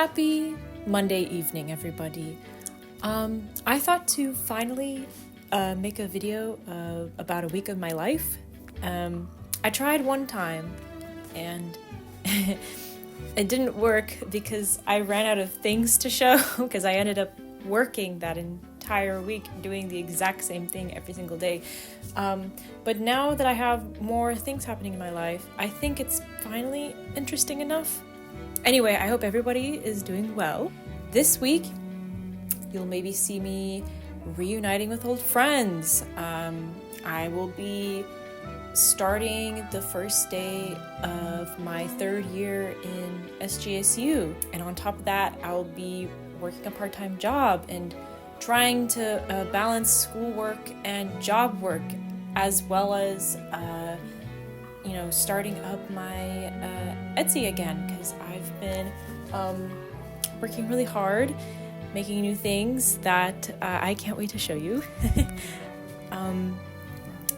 Happy Monday evening, everybody. I thought to finally make a video about a week of my life. I tried one time and it didn't work because I ran out of things to show because I ended up working that entire week doing the exact same thing every single day. But now that I have more things happening in my life, I think it's finally interesting enough. Anyway, I hope everybody is doing well. This week, you'll maybe see me reuniting with old friends. I will be starting the first day of my third year in SGSU. And on top of that, I'll be working a part-time job and trying to balance schoolwork and job work, as well as starting up my Etsy again, because I've been working really hard, making new things that I can't wait to show you.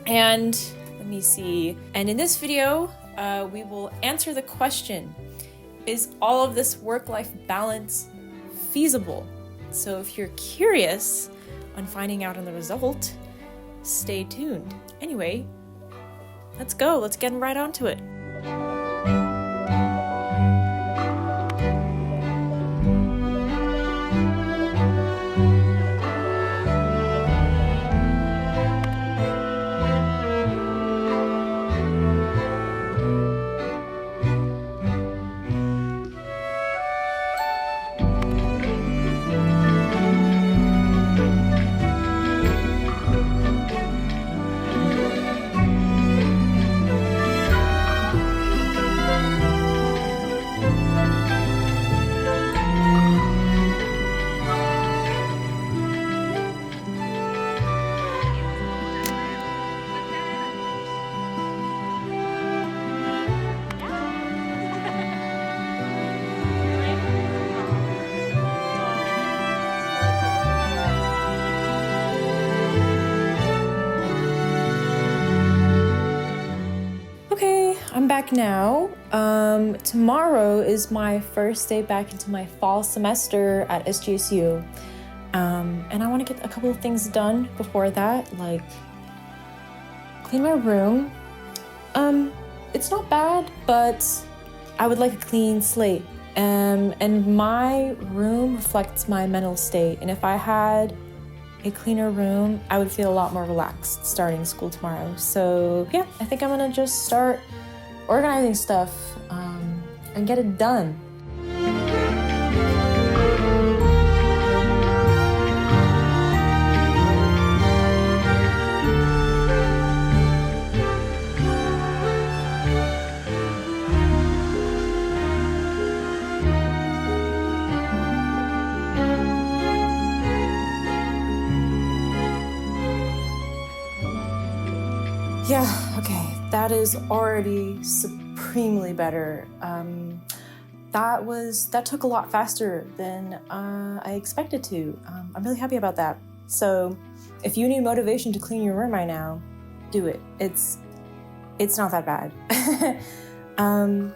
And let me see. And in this video, we will answer the question, is all of this work-life balance feasible? So if you're curious on finding out on the result, stay tuned. Anyway, let's go. Let's get right onto it. I'm back now. Tomorrow is my first day back into my fall semester at SGSU. And I want to get a couple of things done before that, like clean my room. It's not bad, but I would like a clean slate. And my room reflects my mental state. And if I had a cleaner room, I would feel a lot more relaxed starting school tomorrow. So yeah, I think I'm gonna just start organizing stuff and get it done. Yeah, okay, that is already supremely better. That took a lot faster than I expected to. I'm really happy about that. So if you need motivation to clean your room right now, do it. It's not that bad.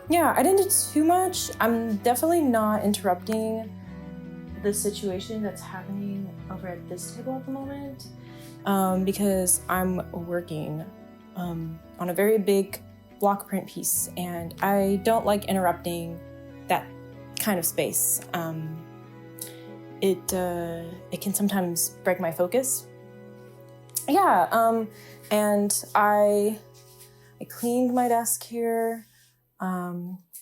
Yeah, I didn't do too much. I'm definitely not interrupting the situation that's happening over at this table at the moment, because I'm working on a very big block print piece, and I don't like interrupting that kind of space. It can sometimes break my focus. Yeah, and I cleaned my desk here.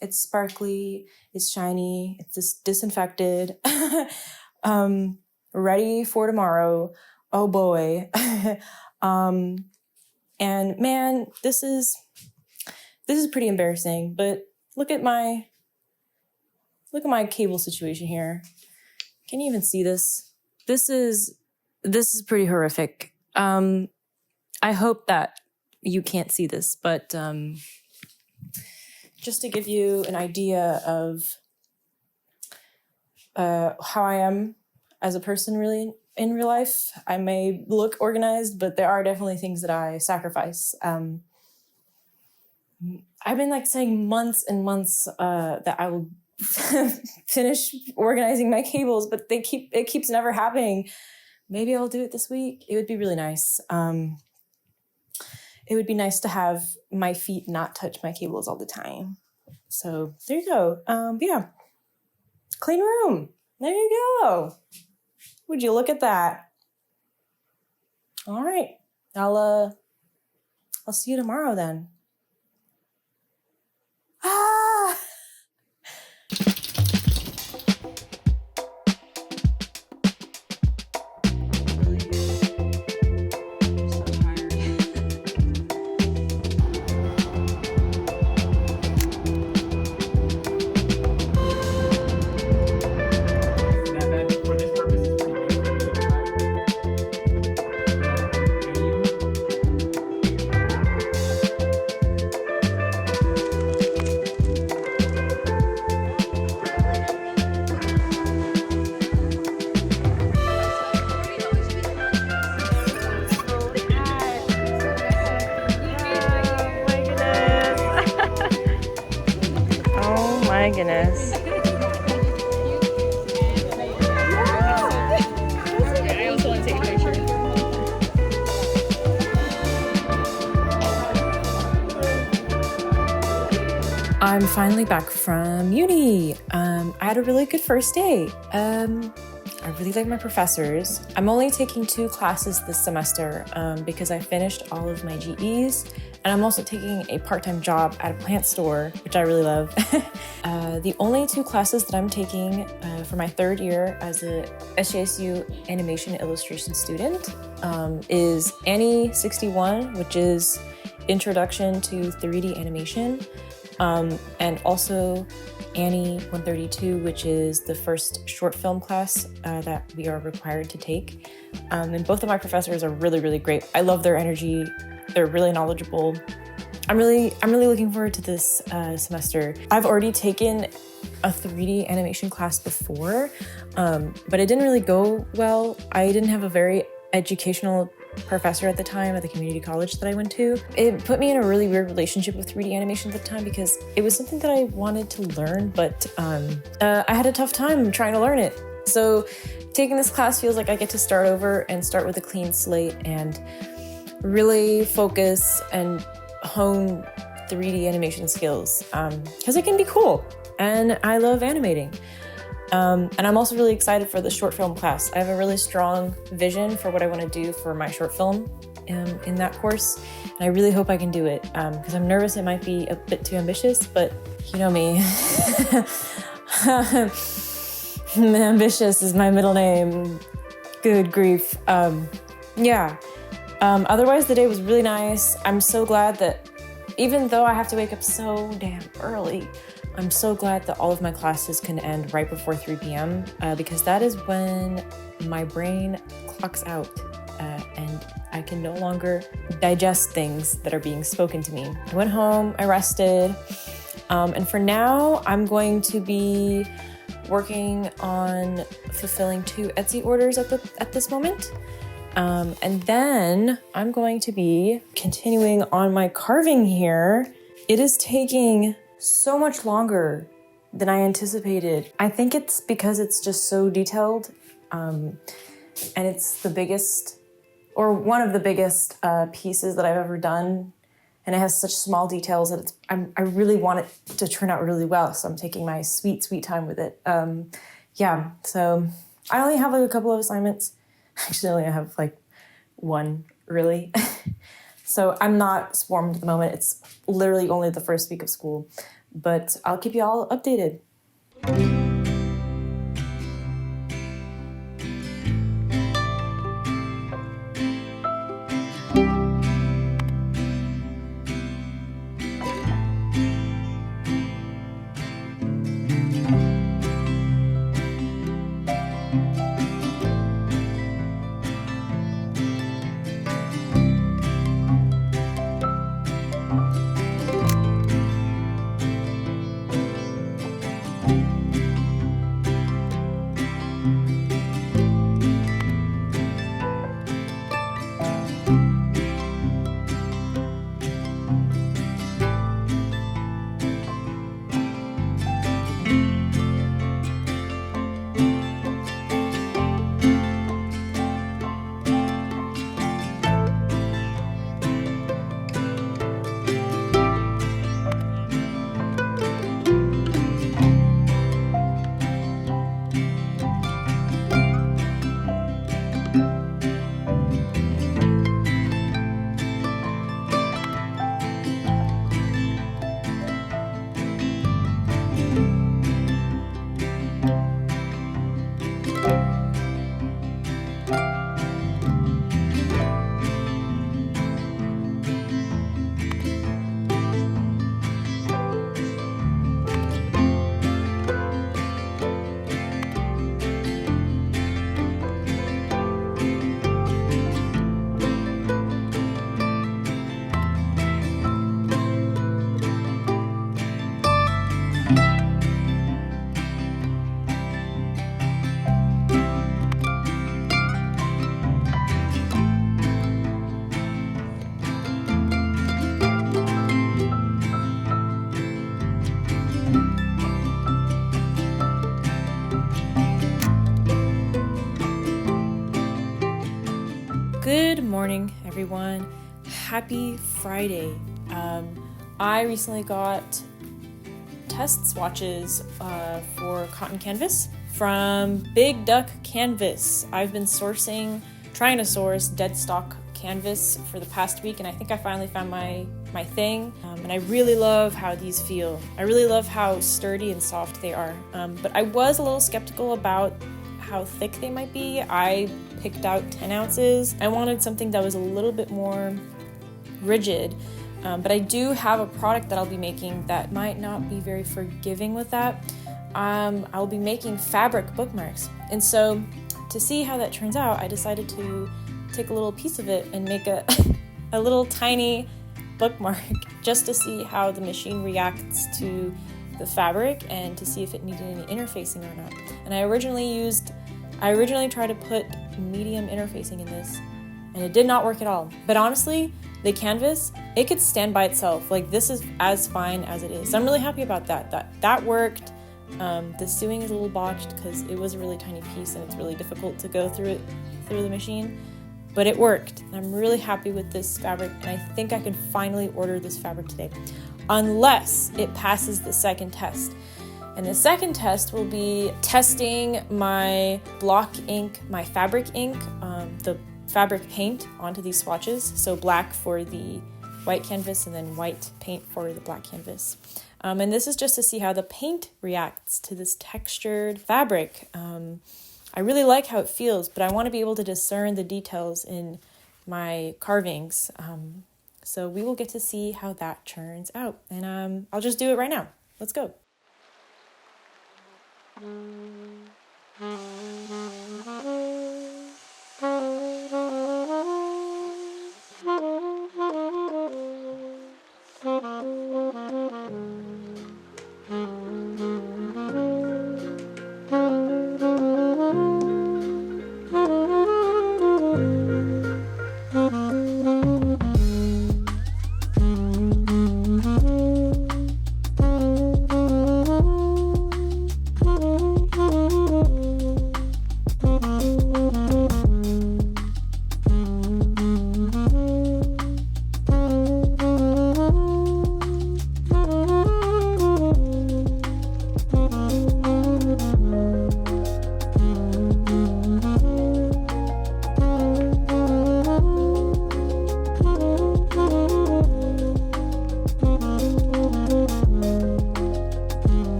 It's sparkly, it's shiny, it's just disinfected, ready for tomorrow. Oh boy. And man, this is pretty embarrassing, but look at my cable situation here. Can you even see this? This is pretty horrific. I hope that you can't see this, but just to give you an idea of how I am as a person really in real life, I may look organized, but there are definitely things that I sacrifice. I've been saying months and months that I will finish organizing my cables, but it keeps never happening. Maybe I'll do it this week. It would be really nice. It would be nice to have my feet not touch my cables all the time. So there you go. Yeah, clean room. There you go. Would you look at that? All right. I'll see you tomorrow then. Ah! My goodness. I also want to take a picture. I'm finally back from uni. I had a really good first day. I really like my professors. I'm only taking 2 classes this semester because I finished all of my GEs, and I'm also taking a part-time job at a plant store, which I really love. The only 2 classes that I'm taking for my 3rd year as a SJSU animation illustration student is Annie 61, which is Introduction to 3D Animation, and also Annie 132, which is the first short film class that we are required to take. And both of my professors are really, really great. I love their energy. They're really knowledgeable. I'm really looking forward to this semester. I've already taken a 3D animation class before, but it didn't really go well. I didn't have a very educational professor at the time at the community college that I went to. It put me in a really weird relationship with 3D animation at the time because it was something that I wanted to learn, but I had a tough time trying to learn it. So taking this class feels like I get to start over and start with a clean slate and really focus and hone 3D animation skills because it can be cool and I love animating. And I'm also really excited for the short film class. I have a really strong vision for what I want to do for my short film in that course, and I really hope I can do it because I'm nervous it might be a bit too ambitious, but you know me. Ambitious is my middle name. Good grief. Yeah. Otherwise, the day was really nice. I'm so glad that even though I have to wake up so damn early, I'm so glad that all of my classes can end right before 3 p.m. Because that is when my brain clocks out and I can no longer digest things that are being spoken to me. I went home, I rested, and for now, I'm going to be working on fulfilling 2 Etsy orders at this moment. And then I'm going to be continuing on my carving here. It is taking so much longer than I anticipated. I think it's because it's just so detailed, and it's the biggest, or one of the biggest pieces that I've ever done, and it has such small details that I really want it to turn out really well, so I'm taking my sweet, sweet time with it. Yeah, so I only have like a couple of assignments. Actually, I have like 1, really. So I'm not swarmed at the moment. It's literally only the first week of school, but I'll keep you all updated. Good morning, everyone. Happy Friday. I recently got test swatches for cotton canvas from Big Duck Canvas. I've been trying to source dead stock canvas for the past week, and I think I finally found my thing. And I really love how these feel. I really love how sturdy and soft they are. But I was a little skeptical about how thick they might be. I picked out 10 ounces. I wanted something that was a little bit more rigid. But I do have a product that I'll be making that might not be very forgiving with that. I'll be making fabric bookmarks. And so to see how that turns out, I decided to take a little piece of it and make a little tiny bookmark just to see how the machine reacts to the fabric and to see if it needed any interfacing or not. And I originally tried to put medium interfacing in this, and it did not work at all. But honestly, the canvas, it could stand by itself. Like, this is as fine as it is. So I'm really happy about that. That worked. The sewing is a little botched because it was a really tiny piece and it's really difficult to go through the machine. But it worked. I'm really happy with this fabric, and I think I can finally order this fabric today, unless it passes the second test. And the second test will be testing my block ink, my fabric ink, the fabric paint onto these swatches. So black for the white canvas and then white paint for the black canvas. And this is just to see how the paint reacts to this textured fabric. I really like how it feels, but I want to be able to discern the details in my carvings. So we will get to see how that turns out. And I'll just do it right now. Let's go.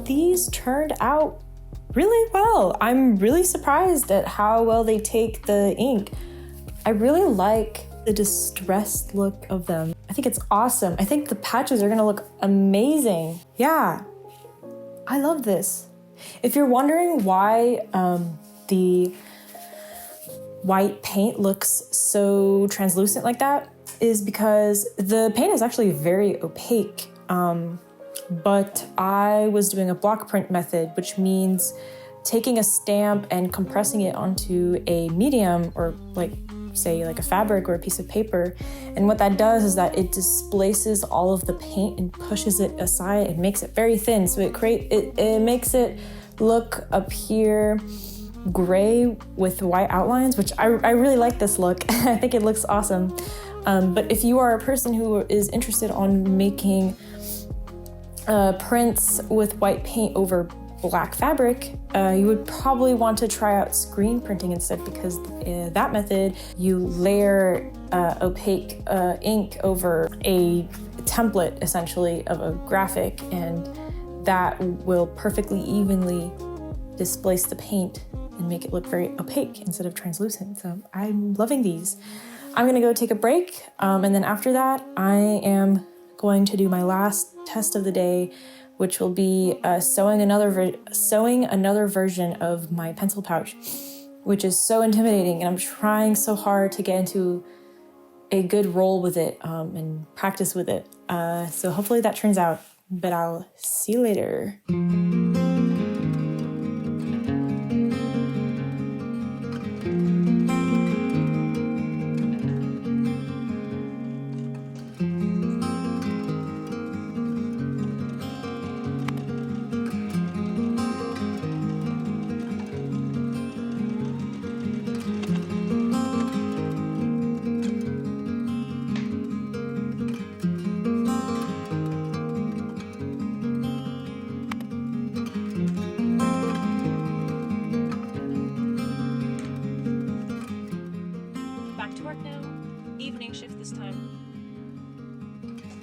These turned out really well. I'm really surprised at how well they take the ink. I really like the distressed look of them. I think it's awesome. I think the patches are gonna look amazing. Yeah, I love this. If you're wondering why the white paint looks so translucent like that, is because the paint is actually very opaque. But I was doing a block print method, which means taking a stamp and compressing it onto a medium, or say a fabric or a piece of paper. And what that does is that it displaces all of the paint and pushes it aside and makes it very thin. So it makes it look up here gray with white outlines, which I really like this look. I think it looks awesome. But if you are a person who is interested on making prints with white paint over black fabric, you would probably want to try out screen printing instead, because that method, you layer opaque ink over a template, essentially, of a graphic, and that will perfectly evenly displace the paint and make it look very opaque instead of translucent. So I'm loving these. I'm gonna go take a break, and then after that, I am going to do my last test of the day, which will be sewing another version of my pencil pouch, which is so intimidating, and I'm trying so hard to get into a good roll with it and practice with it. So hopefully that turns out, but I'll see you later.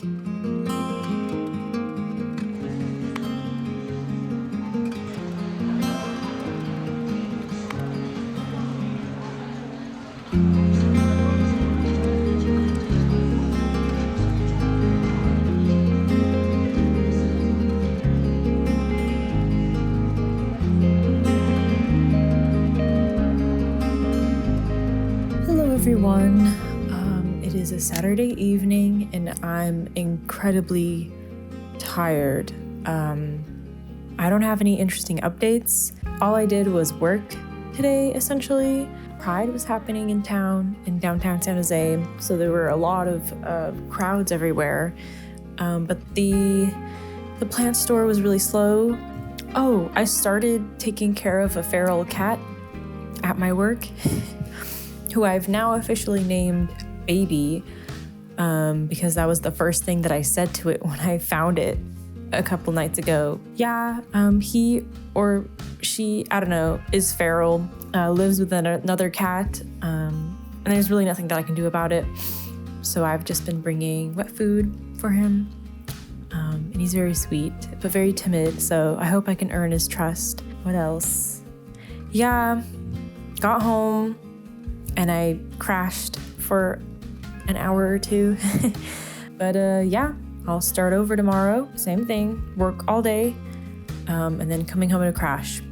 Hello everyone. It is a Saturday evening and I'm incredibly tired. I don't have any interesting updates. All I did was work today, essentially. Pride was happening in town, in downtown San Jose, so there were a lot of crowds everywhere. But the plant store was really slow. Oh, I started taking care of a feral cat at my work, who I've now officially named Baby, because that was the first thing that I said to it when I found it a couple nights ago. Yeah, he or she, I don't know, is feral, lives with another cat, and there's really nothing that I can do about it. So I've just been bringing wet food for him, and he's very sweet, but very timid, so I hope I can earn his trust. What else? Yeah, got home, and I crashed for an hour or two. But yeah, I'll start over tomorrow. Same thing, work all day, and then coming home to crash.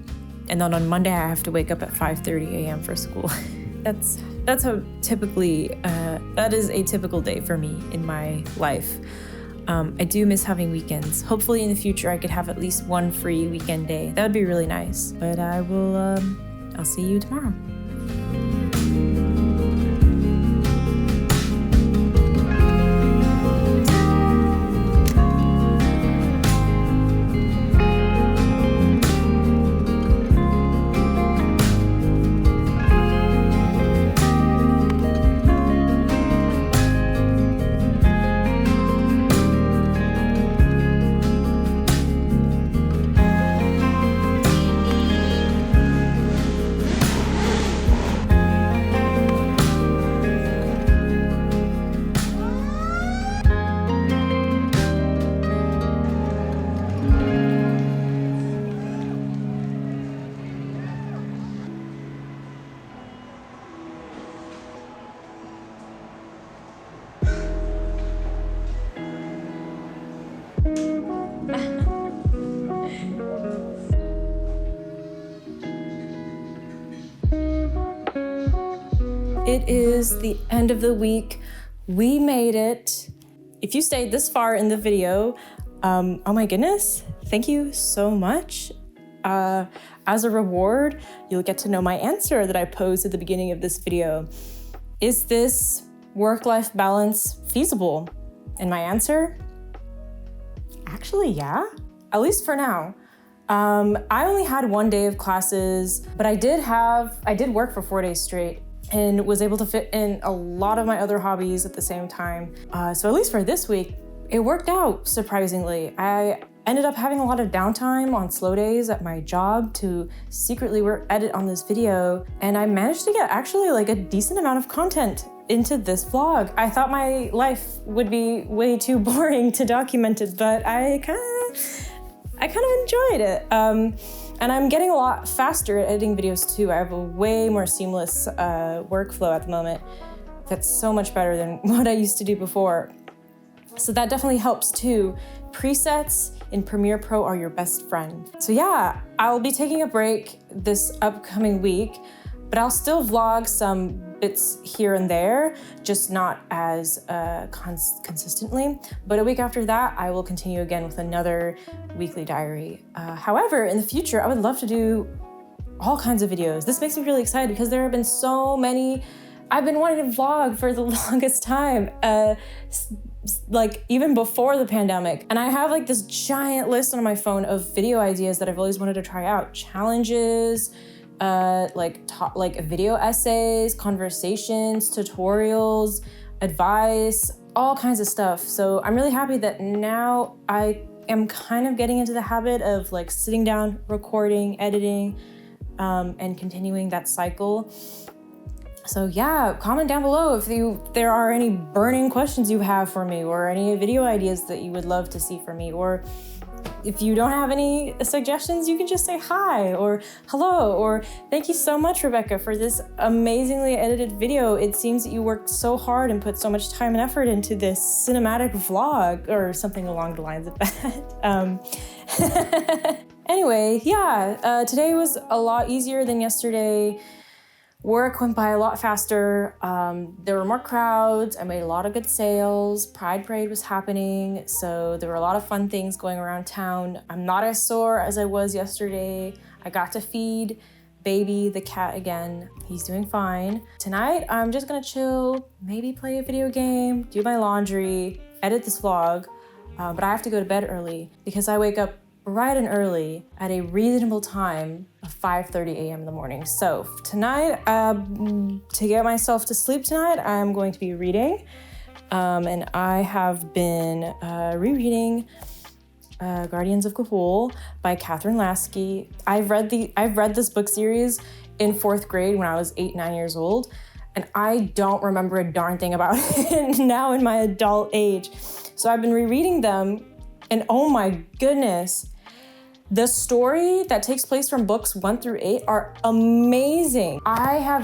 And then on Monday, I have to wake up at 5:30 a.m. for school. That's how typically, that is a typical day for me in my life. I do miss having weekends. Hopefully in the future, I could have at least one free weekend day. That would be really nice. But I'll see you tomorrow. It is the end of the week. We made it. If you stayed this far in the video, oh my goodness, thank you so much. As a reward, you'll get to know my answer that I posed at the beginning of this video. Is this work-life balance feasible? And my answer? Actually, yeah, at least for now. I only had one day of classes, but I did work for 4 days straight and was able to fit in a lot of my other hobbies at the same time. So at least for this week, it worked out, surprisingly. I ended up having a lot of downtime on slow days at my job to secretly edit on this video, and I managed to get actually like a decent amount of content into this vlog. I thought my life would be way too boring to document it, but I kind of enjoyed it. And I'm getting a lot faster at editing videos too. I have a way more seamless workflow at the moment. That's so much better than what I used to do before. So that definitely helps too. Presets in Premiere Pro are your best friend. So yeah, I'll be taking a break this upcoming week, but I'll still vlog some bits here and there, just not as consistently. But a week after that, I will continue again with another weekly diary. However, in the future, I would love to do all kinds of videos. This makes me really excited because there have been so many. I've been wanting to vlog for the longest time, like even before the pandemic. And I have like this giant list on my phone of video ideas that I've always wanted to try out. Challenges, like video essays, conversations, tutorials, advice, all kinds of stuff. So I'm really happy that now I am kind of getting into the habit of like sitting down, recording, editing, and continuing that cycle. So yeah, comment down below if there are any burning questions you have for me, or any video ideas that you would love to see from me, or if you don't have any suggestions, you can just say hi or hello, or thank you so much, Rebecca, for this amazingly edited video. It seems that you worked so hard and put so much time and effort into this cinematic vlog, or something along the lines of that. Anyway, yeah, today was a lot easier than yesterday. Work went by a lot faster. There were more crowds. I made a lot of good sales. Pride Parade was happening, so there were a lot of fun things going around town. I'm not as sore as I was yesterday. I got to feed Baby the cat again. He's doing fine. Tonight, I'm just gonna chill, maybe play a video game, do my laundry, edit this vlog, but I have to go to bed early because I wake up bright and early at a reasonable time of 5:30 a.m. in the morning. So tonight, to get myself to sleep tonight, I'm going to be reading. And I have been rereading Guardians of Ga'Hoole by Catherine Lasky. I've read this book series in 4th grade when I was 8-9 years old, and I don't remember a darn thing about it now in my adult age. So I've been rereading them, and oh my goodness, the story that takes place from books 1 through 8 are amazing. I've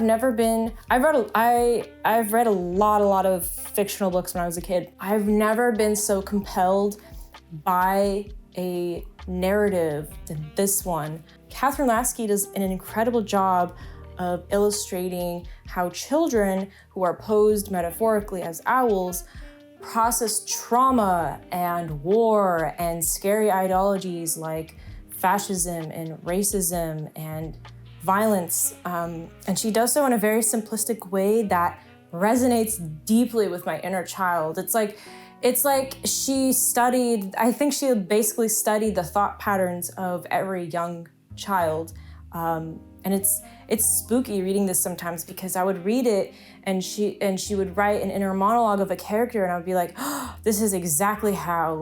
read a lot of fictional books when I was a kid. I've never been so compelled by a narrative than this one. Catherine Lasky does an incredible job of illustrating how children who are posed metaphorically as owls process trauma and war and scary ideologies like fascism and racism and violence. And she does so in a very simplistic way that resonates deeply with my inner child. It's like she studied, I think she basically studied the thought patterns of every young child. And it's spooky reading this sometimes, because I would read it and she would write an inner monologue of a character, and I would be like, oh, this is exactly how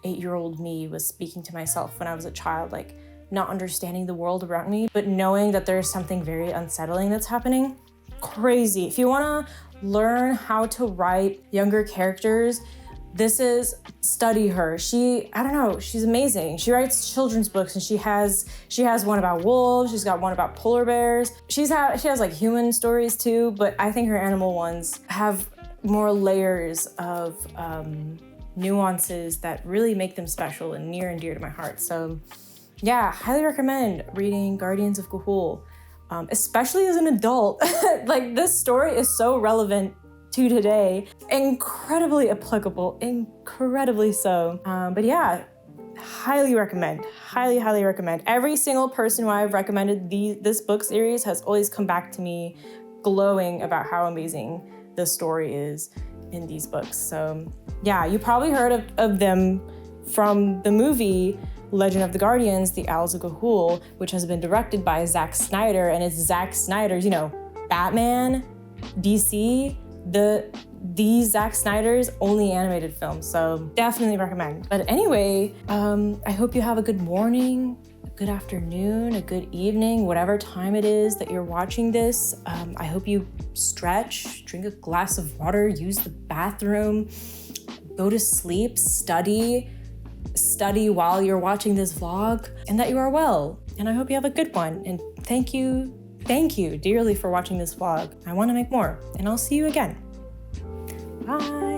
8-year-old me was speaking to myself when I was a child, not understanding the world around me, but knowing that there's something very unsettling that's happening. Crazy. If you wanna learn how to write younger characters, study her. She's amazing. She writes children's books, and she has one about wolves, she's got one about polar bears. She has human stories too, but I think her animal ones have more layers of nuances that really make them special and near and dear to my heart. So yeah, highly recommend reading Guardians of Ga'Hoole, especially as an adult. This story is so relevant to today, incredibly applicable, incredibly so. But yeah, highly recommend, highly recommend. Every single person who I've recommended this book series has always come back to me glowing about how amazing the story is in these books. So yeah, you probably heard of them from the movie Legend of the Guardians, The Owls of Ga'Hoole, which has been directed by Zack Snyder, and it's Zack Snyder's, Batman, DC, the Zack Snyder's only animated film. So definitely recommend. But anyway, I hope you have a good morning, a good afternoon, a good evening, whatever time it is that you're watching this. I hope you stretch, drink a glass of water, use the bathroom, go to sleep, study while you're watching this vlog, and that you are well. And I hope you have a good one. And thank you dearly for watching this vlog. I want to make more, and I'll see you again. Bye.